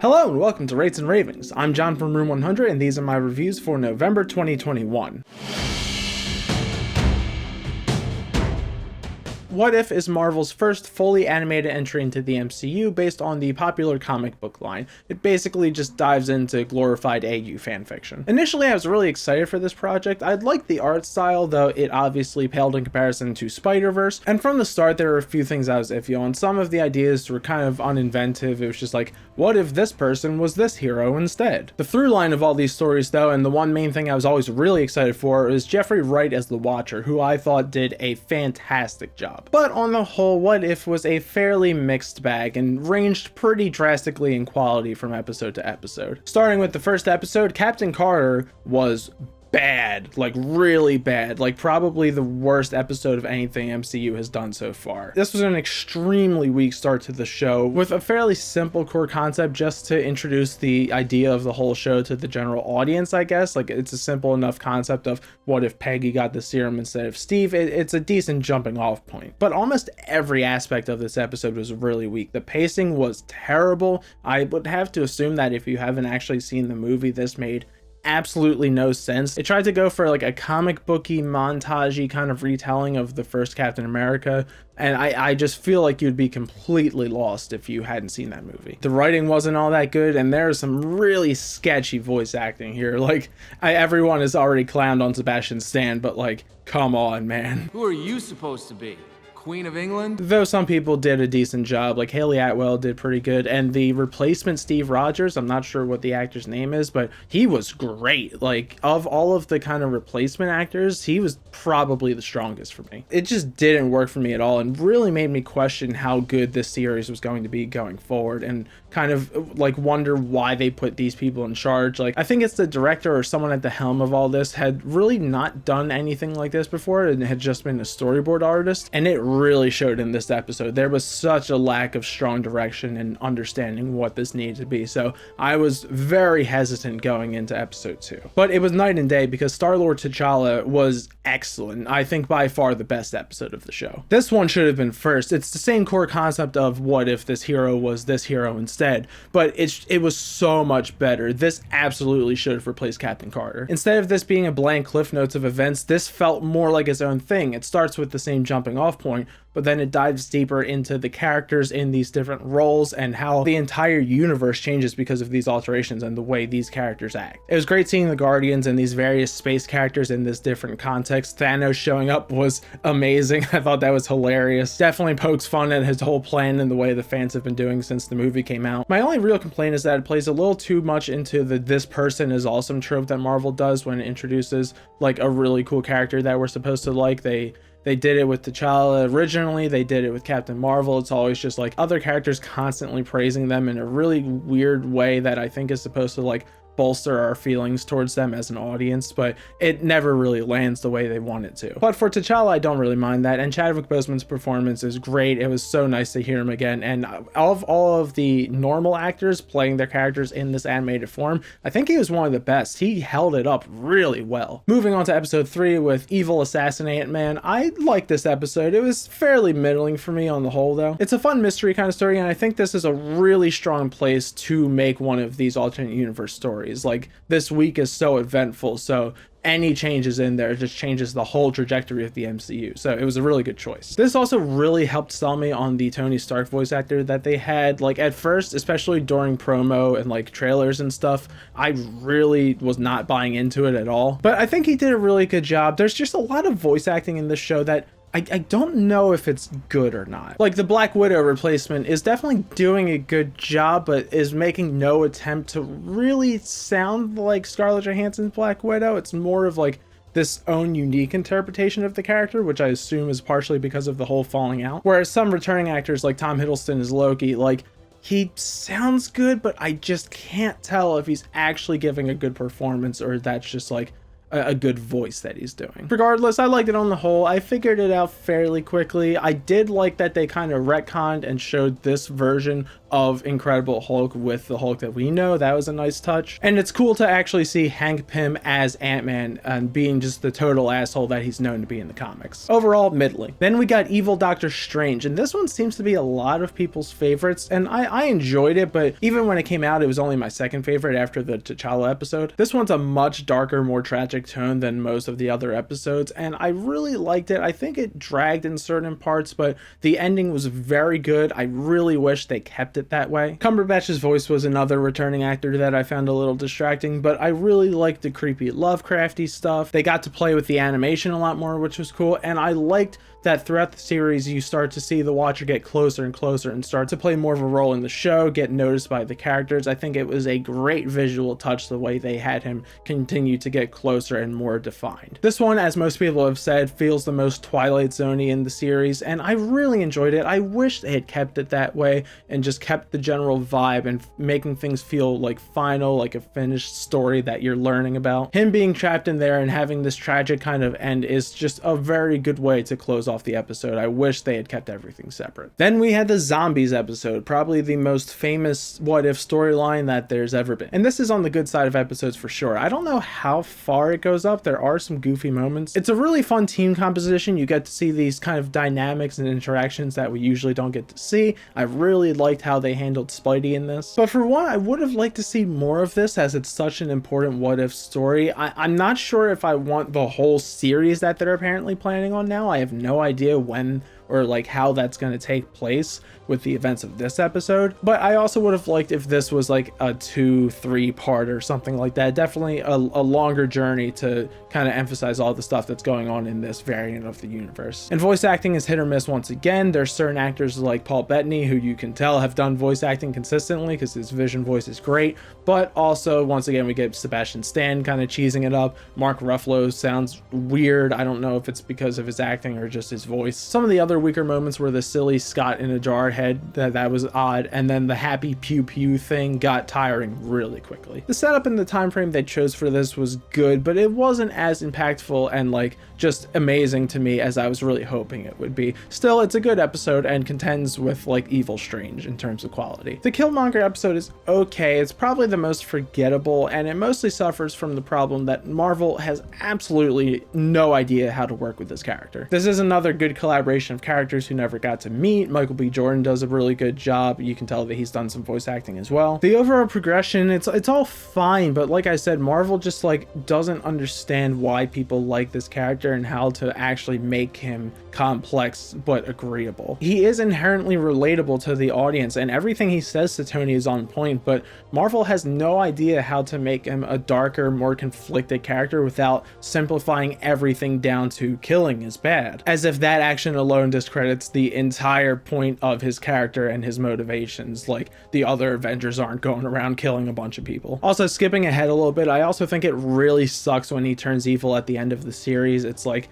Hello and welcome to Rates and Ravings. I'm John from Room 100 and these are my reviews for November 2021. What If is Marvel's first fully animated entry into the MCU based on the popular comic book line. It basically just dives into glorified AU fanfiction. Initially, I was really excited for this project. I liked the art style, though it obviously paled in comparison to Spider-Verse, and from the start there were a few things I was iffy on. Some of the ideas were kind of uninventive. It was just like, what if this person was this hero instead? The through line of all these stories, though, and the one main thing I was always really excited for, is Jeffrey Wright as the Watcher, who I thought did a fantastic job. But on the whole, What If was a fairly mixed bag and ranged pretty drastically in quality from episode to episode. Starting with the first episode, Captain Carter was bad, like really bad, like probably the worst episode of anything MCU has done so far. This was an extremely weak start to the show with a fairly simple core concept just to introduce the idea of the whole show to the general audience, I guess. Like, it's a simple enough concept of what if Peggy got the serum instead of Steve. It's a decent jumping off point. But almost every aspect of this episode was really weak. The pacing was terrible. I would have to assume that if you haven't actually seen the movie, this made absolutely no sense. It tried to go for like a comic booky montagey kind of retelling of the first Captain America, and I just feel like you'd be completely lost if you hadn't seen that movie. The writing wasn't all that good, and there's some really sketchy voice acting here. Like, everyone has already clowned on Sebastian Stan, but like, come on, man. Who are you supposed to be? Queen of England? Though some people did a decent job, like Haley Atwell did pretty good, and the replacement Steve Rogers, I'm not sure what the actor's name is, but he was great. Like, of all of the kind of replacement actors, he was probably the strongest for me. It just didn't work for me at all and really made me question how good this series was going to be going forward, and kind of like wonder why they put these people in charge. Like, I think it's the director or someone at the helm of all this had really not done anything like this before and had just been a storyboard artist, and it really showed in this episode. There was such a lack of strong direction and understanding what this needed to be, so I was very hesitant going into episode 2. But it was night and day because Star-Lord T'Challa was excellent. I think by far the best episode of the show. This one should have been first. It's the same core concept of what if this hero was this hero instead, but it was so much better. This absolutely should have replaced Captain Carter. Instead of this being a blank cliff notes of events, this felt more like its own thing. It starts with the same jumping off point, but then it dives deeper into the characters in these different roles and how the entire universe changes because of these alterations and the way these characters act. It was great seeing the Guardians and these various space characters in this different context. Thanos showing up was amazing. I thought that was hilarious. Definitely pokes fun at his whole plan and the way the fans have been doing since the movie came out. My only real complaint is that it plays a little too much into the this person is awesome trope that Marvel does when it introduces like a really cool character that we're supposed to like. They did it with T'Challa originally, they did it with Captain Marvel. It's always just like other characters constantly praising them in a really weird way that I think is supposed to like bolster our feelings towards them as an audience, but it never really lands the way they want it to. But for T'Challa, I don't really mind that, and Chadwick Boseman's performance is great. It was so nice to hear him again, and of all of the normal actors playing their characters in this animated form, I think he was one of the best. He held it up really well. Moving on to episode 3 with Evil Assassinate Man, I liked this episode. It was fairly middling for me on the whole, though. It's a fun mystery kind of story, and I think this is a really strong place to make one of these alternate universe stories. Like, this week is so eventful, so any changes in there just changes the whole trajectory of the MCU, so it was a really good choice. This also really helped sell me on the Tony Stark voice actor that they had. Like, at first, especially during promo and like trailers and stuff, I really was not buying into it at all, but I think he did a really good job. There's just a lot of voice acting in this show that I don't know if it's good or not. Like, the Black Widow replacement is definitely doing a good job, but is making no attempt to really sound like Scarlett Johansson's Black Widow. It's more of like this own unique interpretation of the character, which I assume is partially because of the whole falling out. Whereas some returning actors like Tom Hiddleston as Loki, like, he sounds good, but I just can't tell if he's actually giving a good performance or that's just like a good voice that he's doing. Regardless, I liked it on the whole. I figured it out fairly quickly. I did like that they kind of retconned and showed this version of Incredible Hulk with the Hulk that we know. That was a nice touch. And it's cool to actually see Hank Pym as Ant-Man and being just the total asshole that he's known to be in the comics. Overall, middling. Then we got Evil Doctor Strange, and this one seems to be a lot of people's favorites, and I enjoyed it, but even when it came out, it was only my second favorite after the T'Challa episode. This one's a much darker, more tragic tone than most of the other episodes, and I really liked it. I think it dragged in certain parts, but the ending was very good. I really wish they kept it that way. Cumberbatch's voice was another returning actor that I found a little distracting, but I really liked the creepy Lovecrafty stuff. They got to play with the animation a lot more, which was cool, and I liked that throughout the series you start to see the Watcher get closer and closer and start to play more of a role in the show, get noticed by the characters. I think it was a great visual touch the way they had him continue to get closer and more defined. This one, as most people have said, feels the most Twilight Zone-y in the series, and I really enjoyed it. I wish they had kept it that way and just kept the general vibe and making things feel like final, like a finished story that you're learning about. Him being trapped in there and having this tragic kind of end is just a very good way to close off the episode. I wish they had kept everything separate. Then we had the Zombies episode, probably the most famous what if storyline that there's ever been. And this is on the good side of episodes for sure. I don't know how far it goes up. There are some goofy moments. It's a really fun team composition. You get to see these kind of dynamics and interactions that we usually don't get to see. I really liked how they handled Spidey in this. But for one, I would have liked to see more of this as it's such an important what if story. I'm not sure if I want the whole series that they're apparently planning on now. I have no idea when or like how that's going to take place with the events of this episode, but I also would have liked if this was like a 2-3 part or something like that. Definitely a longer journey to kind of emphasize all the stuff that's going on in this variant of the universe. And voice acting is hit or miss once again. There's certain actors like Paul Bettany who you can tell have done voice acting consistently because his Vision voice is great, but also once again we get Sebastian Stan kind of cheesing it up. Mark Ruffalo sounds weird. I don't know if it's because of his acting or just his voice. Some of the other weaker moments were the silly Scott in a jar head, that was odd, and then the happy pew pew thing got tiring really quickly. The setup and the time frame they chose for this was good, but it wasn't as impactful and like just amazing to me as I was really hoping it would be. Still, it's a good episode and contends with like Evil Strange in terms of quality. The Killmonger episode is okay. It's probably the most forgettable, and it mostly suffers from the problem that Marvel has absolutely no idea how to work with this character. This is another good collaboration of characters who never got to meet. Michael B. Jordan does a really good job. You can tell that he's done some voice acting as well. The overall progression, it's all fine, but like I said, Marvel just like doesn't understand why people like this character and how to actually make him complex but agreeable. He is inherently relatable to the audience, and everything he says to Tony is on point, but Marvel has no idea how to make him a darker, more conflicted character without simplifying everything down to killing is bad, as if that action alone discredits the entire point of his character and his motivations. Like the other Avengers aren't going around killing a bunch of people. Also, skipping ahead a little bit, I also think it really sucks when he turns evil at the end of the series. It's like,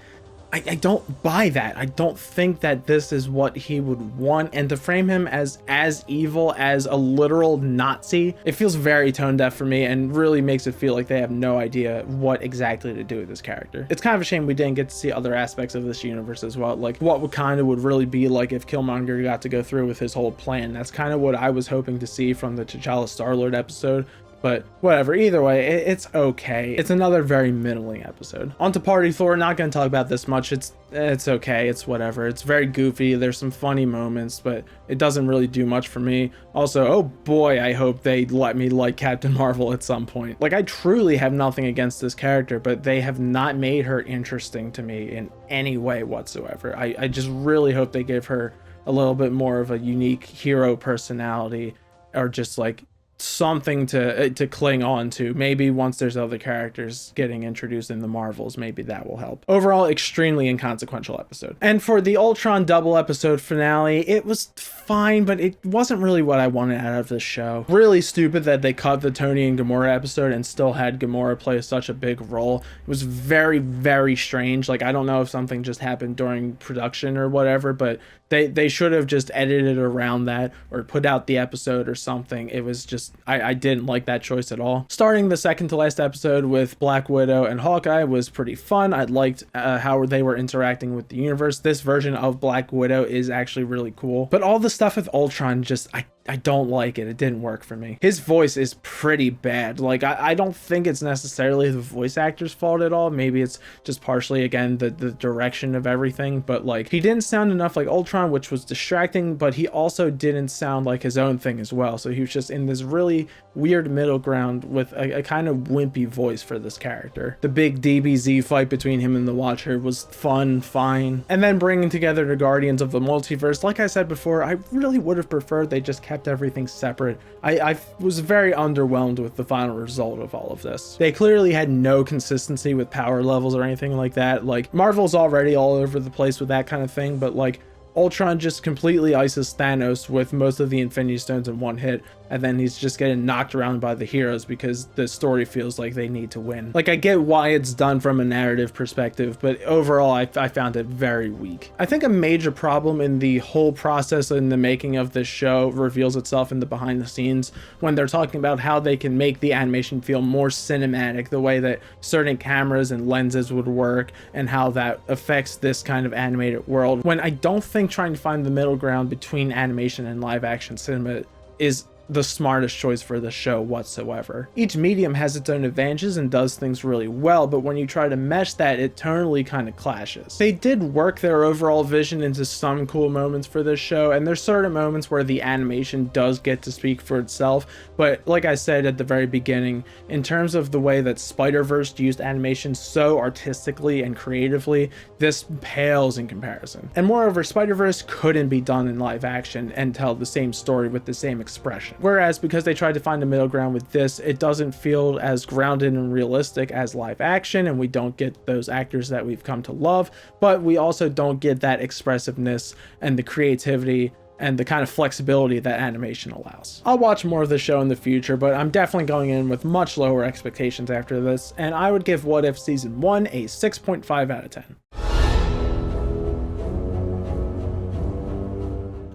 I don't buy that. I don't think that this is what he would want, and to frame him as evil as a literal Nazi, it feels very tone deaf for me and really makes it feel like they have no idea what exactly to do with this character. It's kind of a shame we didn't get to see other aspects of this universe as well, like what Wakanda would really be like if Killmonger got to go through with his whole plan. That's kind of what I was hoping to see from the T'Challa Star-Lord episode. But whatever, either way, it's okay. It's another very middling episode. On to Party Thor. Not going to talk about this much. It's okay. It's whatever. It's very goofy. There's some funny moments, but it doesn't really do much for me. Also, oh boy, I hope they let me like Captain Marvel at some point. Like, I truly have nothing against this character, but they have not made her interesting to me in any way whatsoever. I just really hope they give her a little bit more of a unique hero personality, or just like something to cling on to. Maybe once there's other characters getting introduced in the Marvels, maybe that will help. Overall, extremely inconsequential episode. And for the Ultron double episode finale, it was fine, but it wasn't really what I wanted out of this show. Really stupid that they cut the Tony and Gamora episode and still had Gamora play such a big role. It was very, very strange. Like, I don't know if something just happened during production or whatever, but they should have just edited around that or put out the episode or something. It was just, I didn't like that choice at all. Starting the second to last episode with Black Widow and Hawkeye was pretty fun. I liked how they were interacting with the universe. This version of Black Widow is actually really cool, but all the stuff with Ultron, just I I don't like it. It didn't work for me. His voice is pretty bad. Like, I don't think it's necessarily the voice actor's fault at all. Maybe it's just partially, again, the direction of everything. But, like, he didn't sound enough like Ultron, which was distracting, but he also didn't sound like his own thing as well. So he was just in this really weird middle ground with a kind of wimpy voice for this character. The big DBZ fight between him and the Watcher was fun, fine. And then bringing together the Guardians of the Multiverse, like I said before, I really would have preferred they just kept everything separate. I was very underwhelmed with the final result of all of this. They clearly had no consistency with power levels or anything like that. Like, Marvel's already all over the place with that kind of thing, but like, Ultron just completely ices Thanos with most of the Infinity Stones in one hit, and then he's just getting knocked around by the heroes because the story feels like they need to win. Like, I get why it's done from a narrative perspective, but overall I found it very weak. I think a major problem in the whole process in the making of this show reveals itself in the behind the scenes when they're talking about how they can make the animation feel more cinematic, the way that certain cameras and lenses would work, and how that affects this kind of animated world, when I don't think trying to find the middle ground between animation and live action cinema is the smartest choice for the show whatsoever. Each medium has its own advantages and does things really well, but when you try to mesh that, it tonally kind of clashes. They did work their overall vision into some cool moments for this show, and there's certain moments where the animation does get to speak for itself, but like I said at the very beginning, in terms of the way that Spider-Verse used animation so artistically and creatively, this pales in comparison. And moreover, Spider-Verse couldn't be done in live action and tell the same story with the same expression. Whereas because they tried to find a middle ground with this, it doesn't feel as grounded and realistic as live action, and we don't get those actors that we've come to love, but we also don't get that expressiveness and the creativity and the kind of flexibility that animation allows. I'll watch more of the show in the future, but I'm definitely going in with much lower expectations after this, and I would give What If Season 1 a 6.5 out of 10.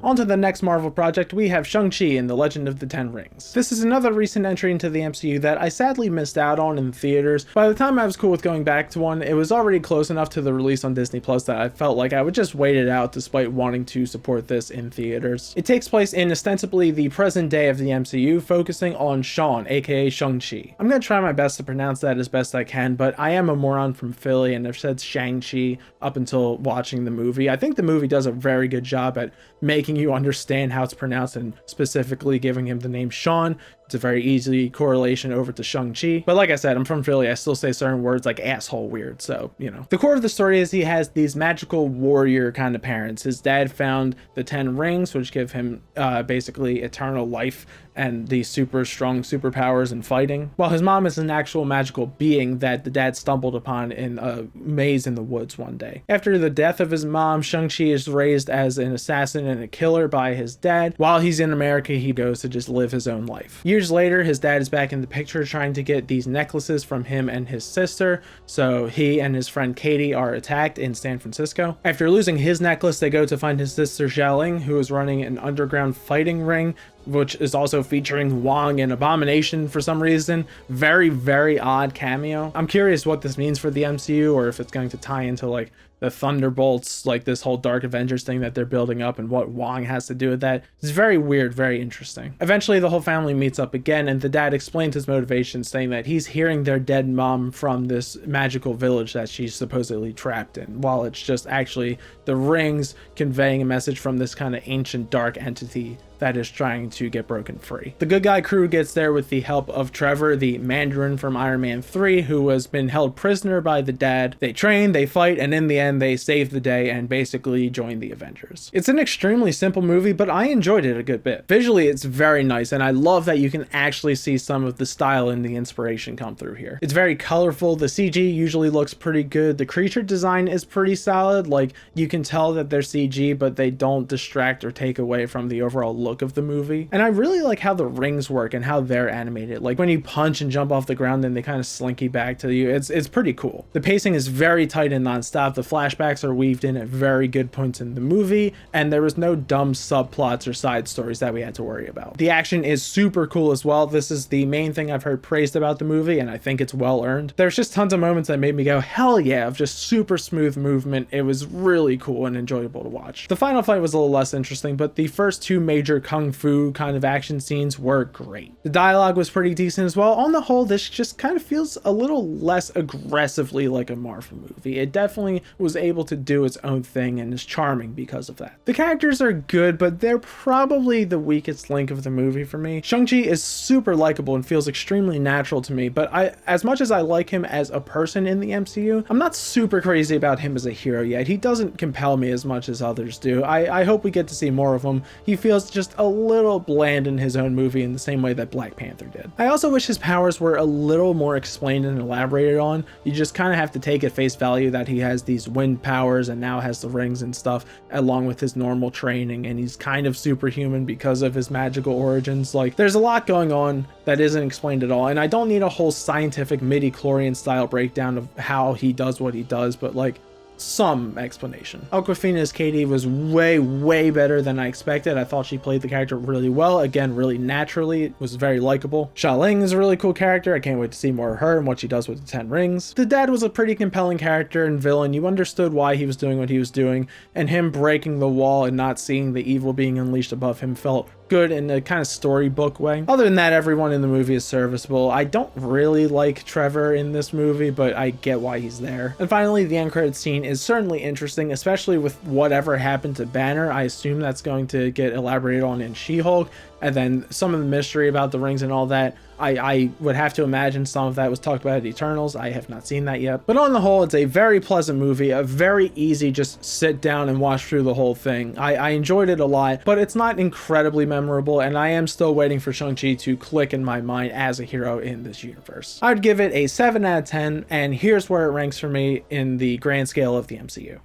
On to the next Marvel project, we have Shang-Chi and the Legend of the Ten Rings. This is another recent entry into the MCU that I sadly missed out on in theaters. By the time I was cool with going back to one, it was already close enough to the release on Disney Plus that I felt like I would just wait it out despite wanting to support this in theaters. It takes place in ostensibly the present day of the MCU, focusing on Sean, aka Shang-Chi. I'm gonna try my best to pronounce that as best I can, but I am a moron from Philly and I've said Shang-Chi up until watching the movie. I think the movie does a very good job at making you understand how it's pronounced and specifically giving him the name Sean. It's a very easy correlation over to Shang-Chi. But like I said, I'm from Philly. I still say certain words like asshole weird. So, you know. The core of the story is he has these magical warrior kind of parents. His dad found the 10 rings, which give him basically eternal life and these super strong superpowers in fighting. While his mom is an actual magical being that the dad stumbled upon in a maze in the woods one day. After the death of his mom, Shang-Chi is raised as an assassin and a killer by his dad. While he's in America, he goes to just live his own life. Years later, his dad is back in the picture trying to get these necklaces from him and his sister, so he and his friend Katie are attacked in San Francisco. After losing his necklace, they go to find his sister Xiaoling, who is running an underground fighting ring, which is also featuring Wong and Abomination for some reason. Very, very odd cameo. I'm curious what this means for the MCU, or if it's going to tie into like the Thunderbolts, like this whole Dark Avengers thing that they're building up and what Wong has to do with that. It's very weird, very interesting. Eventually the whole family meets up again and the dad explains his motivation, saying that he's hearing their dead mom from this magical village that she's supposedly trapped in, while it's just actually the rings conveying a message from this kind of ancient dark entity that is trying to get broken free. The good guy crew gets there with the help of Trevor, the Mandarin from Iron Man 3, who has been held prisoner by the dad. They train, they fight, and in the end they save the day and basically join the Avengers. It's an extremely simple movie, but I enjoyed it a good bit. Visually, it's very nice, and I love that you can actually see some of the style and the inspiration come through here. It's very colorful, the CG usually looks pretty good, the creature design is pretty solid, like you can tell that they're CG, but they don't distract or take away from the overall look of the movie. And I really like how the rings work and how they're animated. Like when you punch and jump off the ground, then they kind of slinky back to you. It's pretty cool. The pacing is very tight and non-stop. The flashbacks are weaved in at very good points in the movie, and there was no dumb subplots or side stories that we had to worry about. The action is super cool as well. This is the main thing I've heard praised about the movie, and I think it's well earned. There's just tons of moments that made me go, hell yeah, of just super smooth movement. It was really cool and enjoyable to watch. The final fight was a little less interesting, but the first two major super kung fu kind of action scenes were great. The dialogue was pretty decent as well. On the whole, this just kind of feels a little less aggressively like a Marvel movie. It definitely was able to do its own thing and is charming because of that. The characters are good, but they're probably the weakest link of the movie for me. Shang-Chi is super likable and feels extremely natural to me, but as much as I like him as a person in the MCU, I'm not super crazy about him as a hero yet. He doesn't compel me as much as others do. I hope we get to see more of him. He feels just a little bland in his own movie in the same way that Black Panther did. I also wish his powers were a little more explained and elaborated on. You just kind of have to take at face value that he has these wind powers and now has the rings and stuff along with his normal training, and he's kind of superhuman because of his magical origins. Like, there's a lot going on that isn't explained at all, and I don't need a whole scientific midi-chlorian style breakdown of how he does what he does, but like some explanation. Awkwafina's Katie was way better than I expected. I thought she played the character really well, again really naturally. It was very likable. Xia Ling is a really cool character. I can't wait to see more of her and what she does with the 10 rings. The dad was a pretty compelling character and villain. You understood why he was doing what he was doing, and him breaking the wall and not seeing the evil being unleashed above him felt good in a kind of storybook way. Other than that, everyone in the movie is serviceable. I don't really like Trevor in this movie, but I get why he's there. And finally, the end credits scene is certainly interesting, especially with whatever happened to Banner. I assume that's going to get elaborated on in She-Hulk, and then some of the mystery about the rings and all that. I would have to imagine some of that was talked about at Eternals. I have not seen that yet. But on the whole, it's a very pleasant movie, a very easy just sit down and watch through the whole thing. I enjoyed it a lot, but it's not incredibly memorable, and I am still waiting for Shang-Chi to click in my mind as a hero in this universe. I would give it a 7 out of 10, and here's where it ranks for me in the grand scale of the MCU.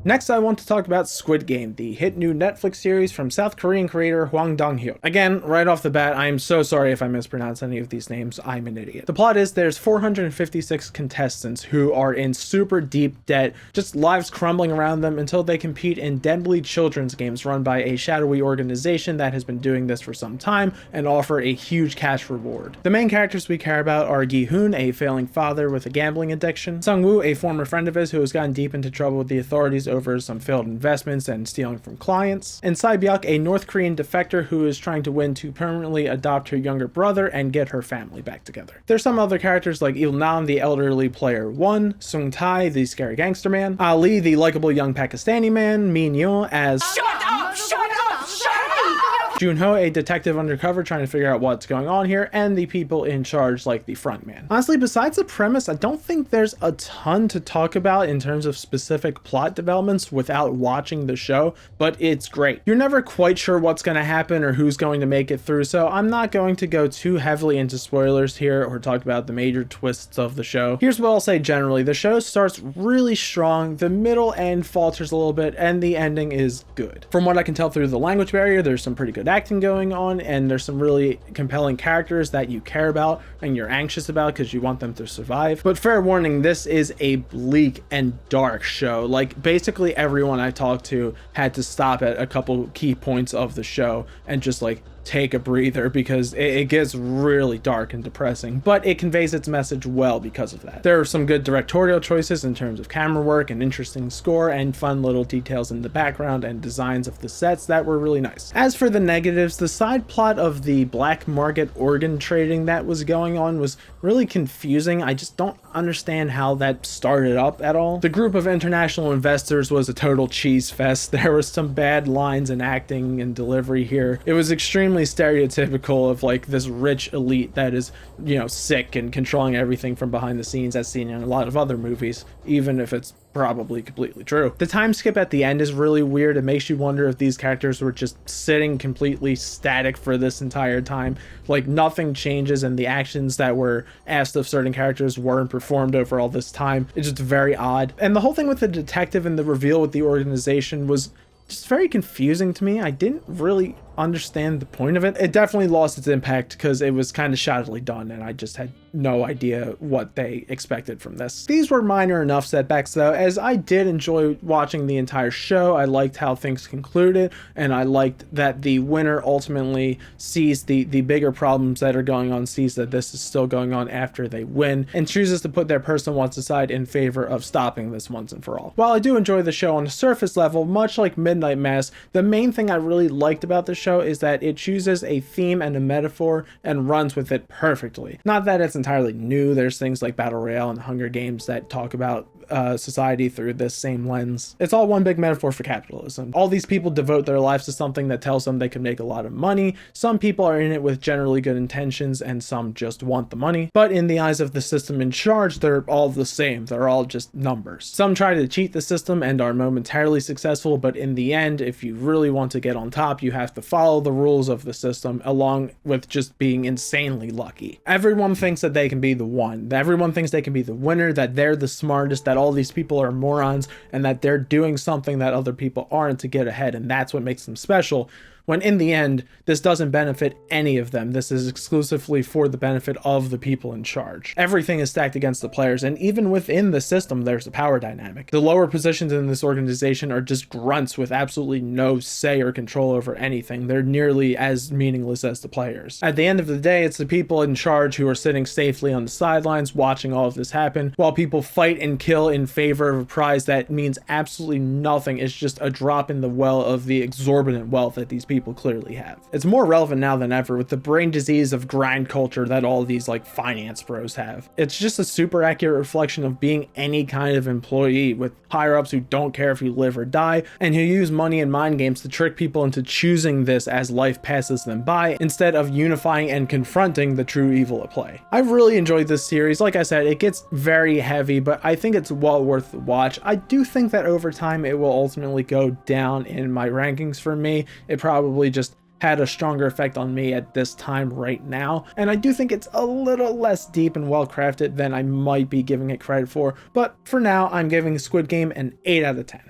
Next, I want to talk about Squid Game, the hit new Netflix series from South Korean creator Hwang Dong-hyuk. Again, right off the bat, I am so sorry if I mispronounce any of these names. I'm an idiot. The plot is there's 456 contestants who are in super deep debt, just lives crumbling around them until they compete in deadly children's games run by a shadowy organization that has been doing this for some time and offer a huge cash reward. The main characters we care about are Gi-hoon, a failing father with a gambling addiction, Sung-woo, a former friend of his who has gotten deep into trouble with the authorities over some failed investments and stealing from clients, and Sae-byuk, a North Korean defector who is trying to win to permanently adopt her younger brother and get her family back together. There's some other characters like Il-nam, the elderly player 1, Sung-tae, the scary gangster man, Ali, the likable young Pakistani man, Min-yo as Jun-ho, a detective undercover trying to figure out what's going on here, and the people in charge like the front man. Honestly, besides the premise, I don't think there's a ton to talk about in terms of specific plot developments without watching the show, but it's great. You're never quite sure what's going to happen or who's going to make it through, so I'm not going to go too heavily into spoilers here or talk about the major twists of the show. Here's what I'll say generally. The show starts really strong, the middle end falters a little bit, and the ending is good. From what I can tell through the language barrier, there's some pretty good acting going on, and there's some really compelling characters that you care about and you're anxious about because you want them to survive. But fair warning, this is a bleak and dark show. Like, basically everyone I talked to had to stop at a couple key points of the show and just like take a breather because it gets really dark and depressing, but it conveys its message well because of that. There are some good directorial choices in terms of camera work and interesting score and fun little details in the background and designs of the sets that were really nice. As for the negatives, the side plot of the black market organ trading that was going on was really confusing. I just don't understand how that started up at all. The group of international investors was a total cheese fest. There were some bad lines in acting and delivery here. It was extremely stereotypical of like this rich elite that is, you know, sick and controlling everything from behind the scenes, as seen in a lot of other movies, even if it's probably completely true. The time skip at the end is really weird. It makes you wonder if these characters were just sitting completely static for this entire time. Like, nothing changes and the actions that were asked of certain characters weren't performed over all this time. It's just very odd. And the whole thing with the detective and the reveal with the organization was just very confusing to me. I didn't really understand the point of it. It definitely lost its impact because it was kind of shoddily done, and I just had no idea what they expected from this. These were minor enough setbacks though, as I did enjoy watching the entire show. I liked how things concluded, and I liked that the winner ultimately sees the bigger problems that are going on, sees that this is still going on after they win, and chooses to put their personal wants aside in favor of stopping this once and for all. While I do enjoy the show on a surface level, much like Midnight Mass, the main thing I really liked about the show is that it chooses a theme and a metaphor and runs with it perfectly. Not that it's entirely new. There's things like Battle Royale and Hunger Games that talk about society through this same lens. It's all one big metaphor for capitalism. All these people devote their lives to something that tells them they can make a lot of money. Some people are in it with generally good intentions, and some just want the money. But in the eyes of the system in charge, they're all the same. They're all just numbers. Some try to cheat the system and are momentarily successful, but in the end, if you really want to get on top, you have to follow the rules of the system, along with just being insanely lucky. Everyone thinks that they can be the one. Everyone thinks they can be the winner, that they're the smartest, that all these people are morons, and that they're doing something that other people aren't to get ahead, and that's what makes them special. When in the end, this doesn't benefit any of them. This is exclusively for the benefit of the people in charge. Everything is stacked against the players, and even within the system, there's a power dynamic. The lower positions in this organization are just grunts with absolutely no say or control over anything. They're nearly as meaningless as the players. At the end of the day, it's the people in charge who are sitting safely on the sidelines watching all of this happen, while people fight and kill in favor of a prize that means absolutely nothing. It's just a drop in the well of the exorbitant wealth that these people clearly have. It's more relevant now than ever with the brain disease of grind culture that all these like finance bros have. It's just a super accurate reflection of being any kind of employee, with higher ups who don't care if you live or die, and who use money and mind games to trick people into choosing this as life passes them by, instead of unifying and confronting the true evil at play. I really enjoyed this series. Like I said, it gets very heavy, but I think it's well worth the watch. I do think that over time it will ultimately go down in my rankings for me. It probably just had a stronger effect on me at this time right now, and I do think it's a little less deep and well crafted than I might be giving it credit for, but for now I'm giving Squid Game an 8 out of 10.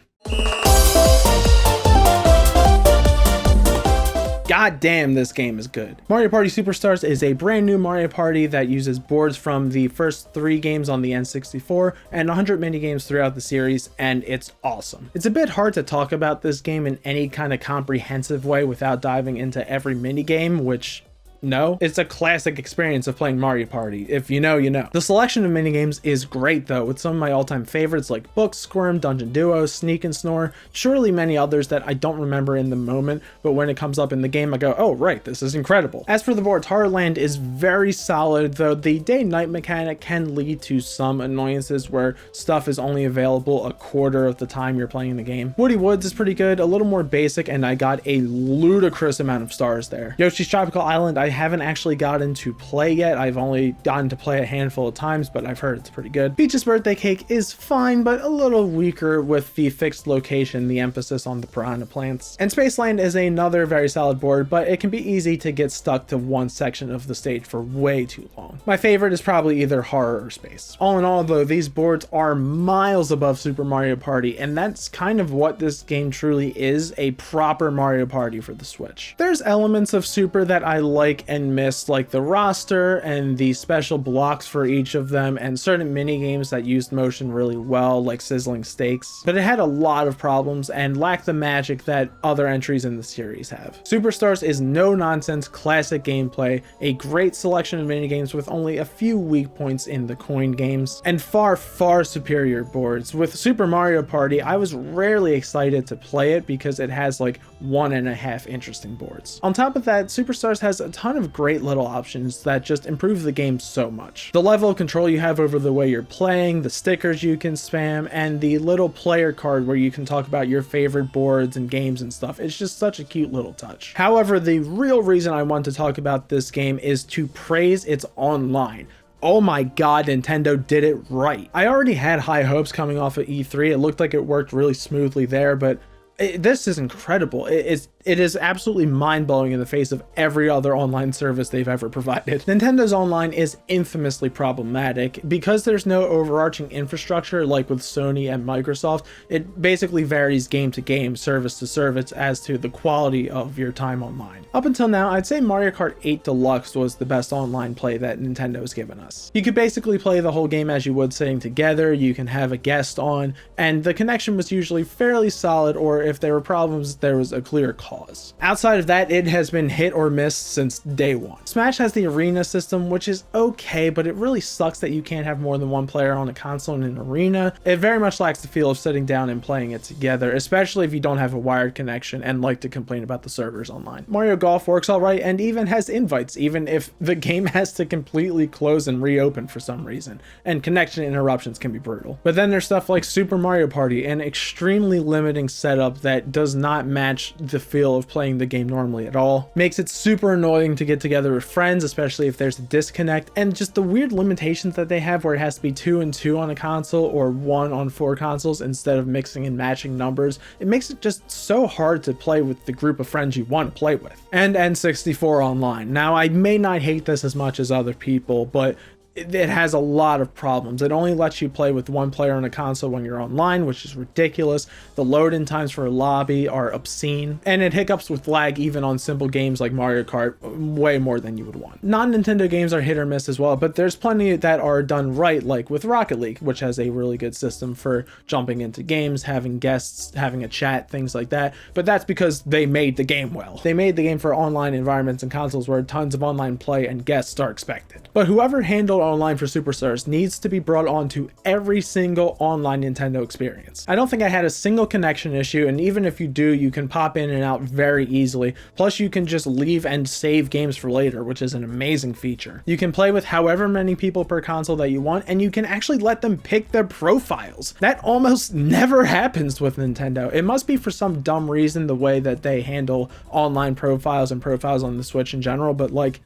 God damn, this game is good. Mario Party Superstars is a brand new Mario Party that uses boards from the first 3 games on the N64 and 100 minigames throughout the series, and it's awesome. It's a bit hard to talk about this game in any kind of comprehensive way without diving into every minigame, which no, it's a classic experience of playing Mario Party. If you know, you know. The selection of minigames is great though, with some of my all-time favorites like Book, Squirm, Dungeon Duo, Sneak and Snore, surely many others that I don't remember in the moment, but when it comes up in the game I go, oh right, this is incredible. As for the board, Heartland is very solid, though the day-night mechanic can lead to some annoyances where stuff is only available a quarter of the time you're playing the game. Woody Woods is pretty good, a little more basic, and I got a ludicrous amount of stars there. Yoshi's Tropical Island I haven't actually gotten to play yet. I've only gotten to play a handful of times, but I've heard it's pretty good. Peach's Birthday Cake is fine, but a little weaker with the fixed location, the emphasis on the piranha plants. And Spaceland is another very solid board, but it can be easy to get stuck to one section of the stage for way too long. My favorite is probably either Horror or Space. All in all though, these boards are miles above Super Mario Party, and that's kind of what this game truly is, a proper Mario Party for the Switch. There's elements of Super that I like and missed, like the roster and the special blocks for each of them, and certain mini games that used motion really well, like Sizzling Steaks, but it had a lot of problems and lacked the magic that other entries in the series have. Superstars is no nonsense classic gameplay, a great selection of mini games with only a few weak points in the coin games, and far superior boards. With Super Mario Party, I was rarely excited to play it because it has like 1.5 interesting boards. On top of that, Superstars has a ton of great little options that just improve the game so much. The level of control you have over the way you're playing, the stickers you can spam, and the little player card where you can talk about your favorite boards and games and stuff. It's just such a cute little touch. However, the real reason I want to talk about this game is to praise its online. Oh my god, Nintendo did it right. I already had high hopes coming off of E3. It looked like it worked really smoothly there, but This is incredible. It is absolutely mind-blowing in the face of every other online service they've ever provided. Nintendo's online is infamously problematic because there's no overarching infrastructure like with Sony and Microsoft. It basically varies game to game, service to service as to the quality of your time online. Up until now, I'd say Mario Kart 8 Deluxe was the best online play that Nintendo has given us. You could basically play the whole game as you would sitting together, you can have a guest on, and the connection was usually fairly solid, or if there were problems, there was a clear cause. Outside of that, it has been hit or miss since day one. Smash has the arena system, which is okay, but it really sucks that you can't have more than one player on a console in an arena. It very much lacks the feel of sitting down and playing it together, especially if you don't have a wired connection and like to complain about the servers online. Mario Golf works alright and even has invites, even if the game has to completely close and reopen for some reason, and connection interruptions can be brutal. But then there's stuff like Super Mario Party, an extremely limiting setup that does not match the feel of playing the game normally at all. Makes it super annoying to get together with friends, especially if there's a disconnect, and just the weird limitations that they have where it has to be 2 and 2 on a console or 1 on 4 consoles instead of mixing and matching numbers. It makes it just so hard to play with the group of friends you want to play with. And N64 Online. Now, I may not hate this as much as other people, but it has a lot of problems. It only lets you play with one player on a console when you're online, which is ridiculous. The load-in times for a lobby are obscene, and it hiccups with lag even on simple games like Mario Kart way more than you would want. Non-Nintendo games are hit or miss as well, but there's plenty that are done right, like with Rocket League, which has a really good system for jumping into games, having guests, having a chat, things like that. But that's because they made the game well. They made the game for online environments and consoles where tons of online play and guests are expected. But whoever handled online for Superstars needs to be brought onto every single online Nintendo experience. I don't think I had a single connection issue, and even if you do, you can pop in and out very easily. Plus, you can just leave and save games for later, which is an amazing feature. You can play with however many people per console that you want, and you can actually let them pick their profiles. That almost never happens with Nintendo. It must be for some dumb reason the way that they handle online profiles and profiles on the Switch in general, but like,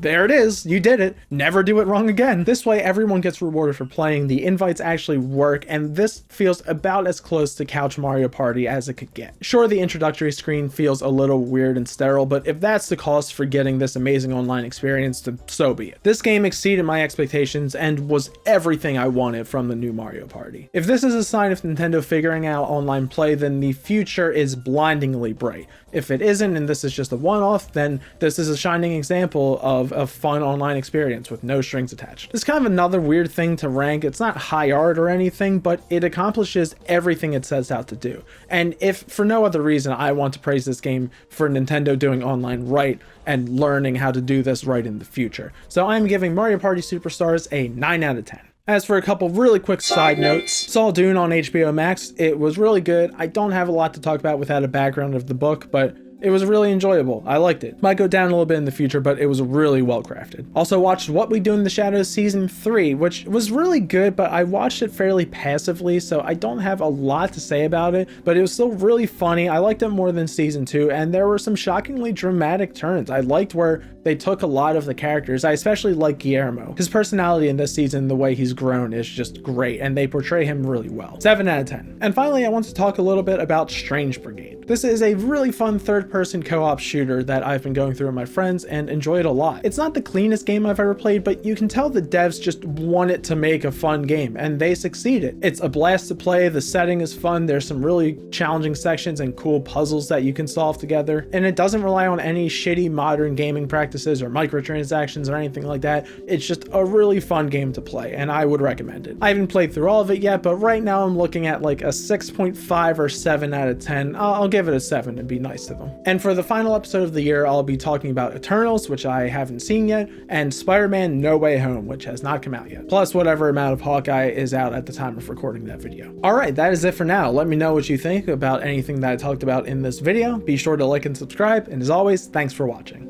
there it is, you did it, never do it wrong again. This way everyone gets rewarded for playing, the invites actually work, and this feels about as close to Couch Mario Party as it could get. Sure, the introductory screen feels a little weird and sterile, but if that's the cost for getting this amazing online experience, then so be it. This game exceeded my expectations and was everything I wanted from the new Mario Party. If this is a sign of Nintendo figuring out online play, then the future is blindingly bright. If it isn't, and this is just a one-off, then this is a shining example of a fun online experience with no strings attached. It's kind of another weird thing to rank. It's not high art or anything, but it accomplishes everything it sets out to do. And if for no other reason, I want to praise this game for Nintendo doing online right and learning how to do this right in the future. So I'm giving Mario Party Superstars a 9 out of 10. As for a couple really quick side notes, saw Dune on HBO Max. It was really good. I don't have a lot to talk about without a background of the book, but it was really enjoyable. I liked it. Might go down a little bit in the future, but it was really well crafted. Also watched What We Do in the Shadows Season 3, which was really good, but I watched it fairly passively, so I don't have a lot to say about it, but it was still really funny. I liked it more than Season 2, and there were some shockingly dramatic turns. I liked where they took a lot of the characters. I especially like Guillermo. His personality in this season, the way he's grown, is just great, and they portray him really well. 7 out of 10. And finally, I want to talk a little bit about Strange Brigade. This is a really fun third-person co-op shooter that I've been going through with my friends and enjoyed a lot. It's not the cleanest game I've ever played, but you can tell the devs just wanted to make a fun game, and they succeeded. It's a blast to play, the setting is fun, there's some really challenging sections and cool puzzles that you can solve together, and it doesn't rely on any shitty modern gaming practices or microtransactions or anything like that. It's just a really fun game to play, and I would recommend it. I haven't played through all of it yet, but right now I'm looking at like a 6.5 or 7 out of 10. I'll give it a 7 and be nice to them. And for the final episode of the year, I'll be talking about Eternals, which I haven't seen yet, and Spider-Man No Way Home, which has not come out yet, plus whatever amount of Hawkeye is out at the time of recording that video. Alright, that is it for now. Let me know what you think about anything that I talked about in this video. Be sure to like and subscribe, and as always, thanks for watching.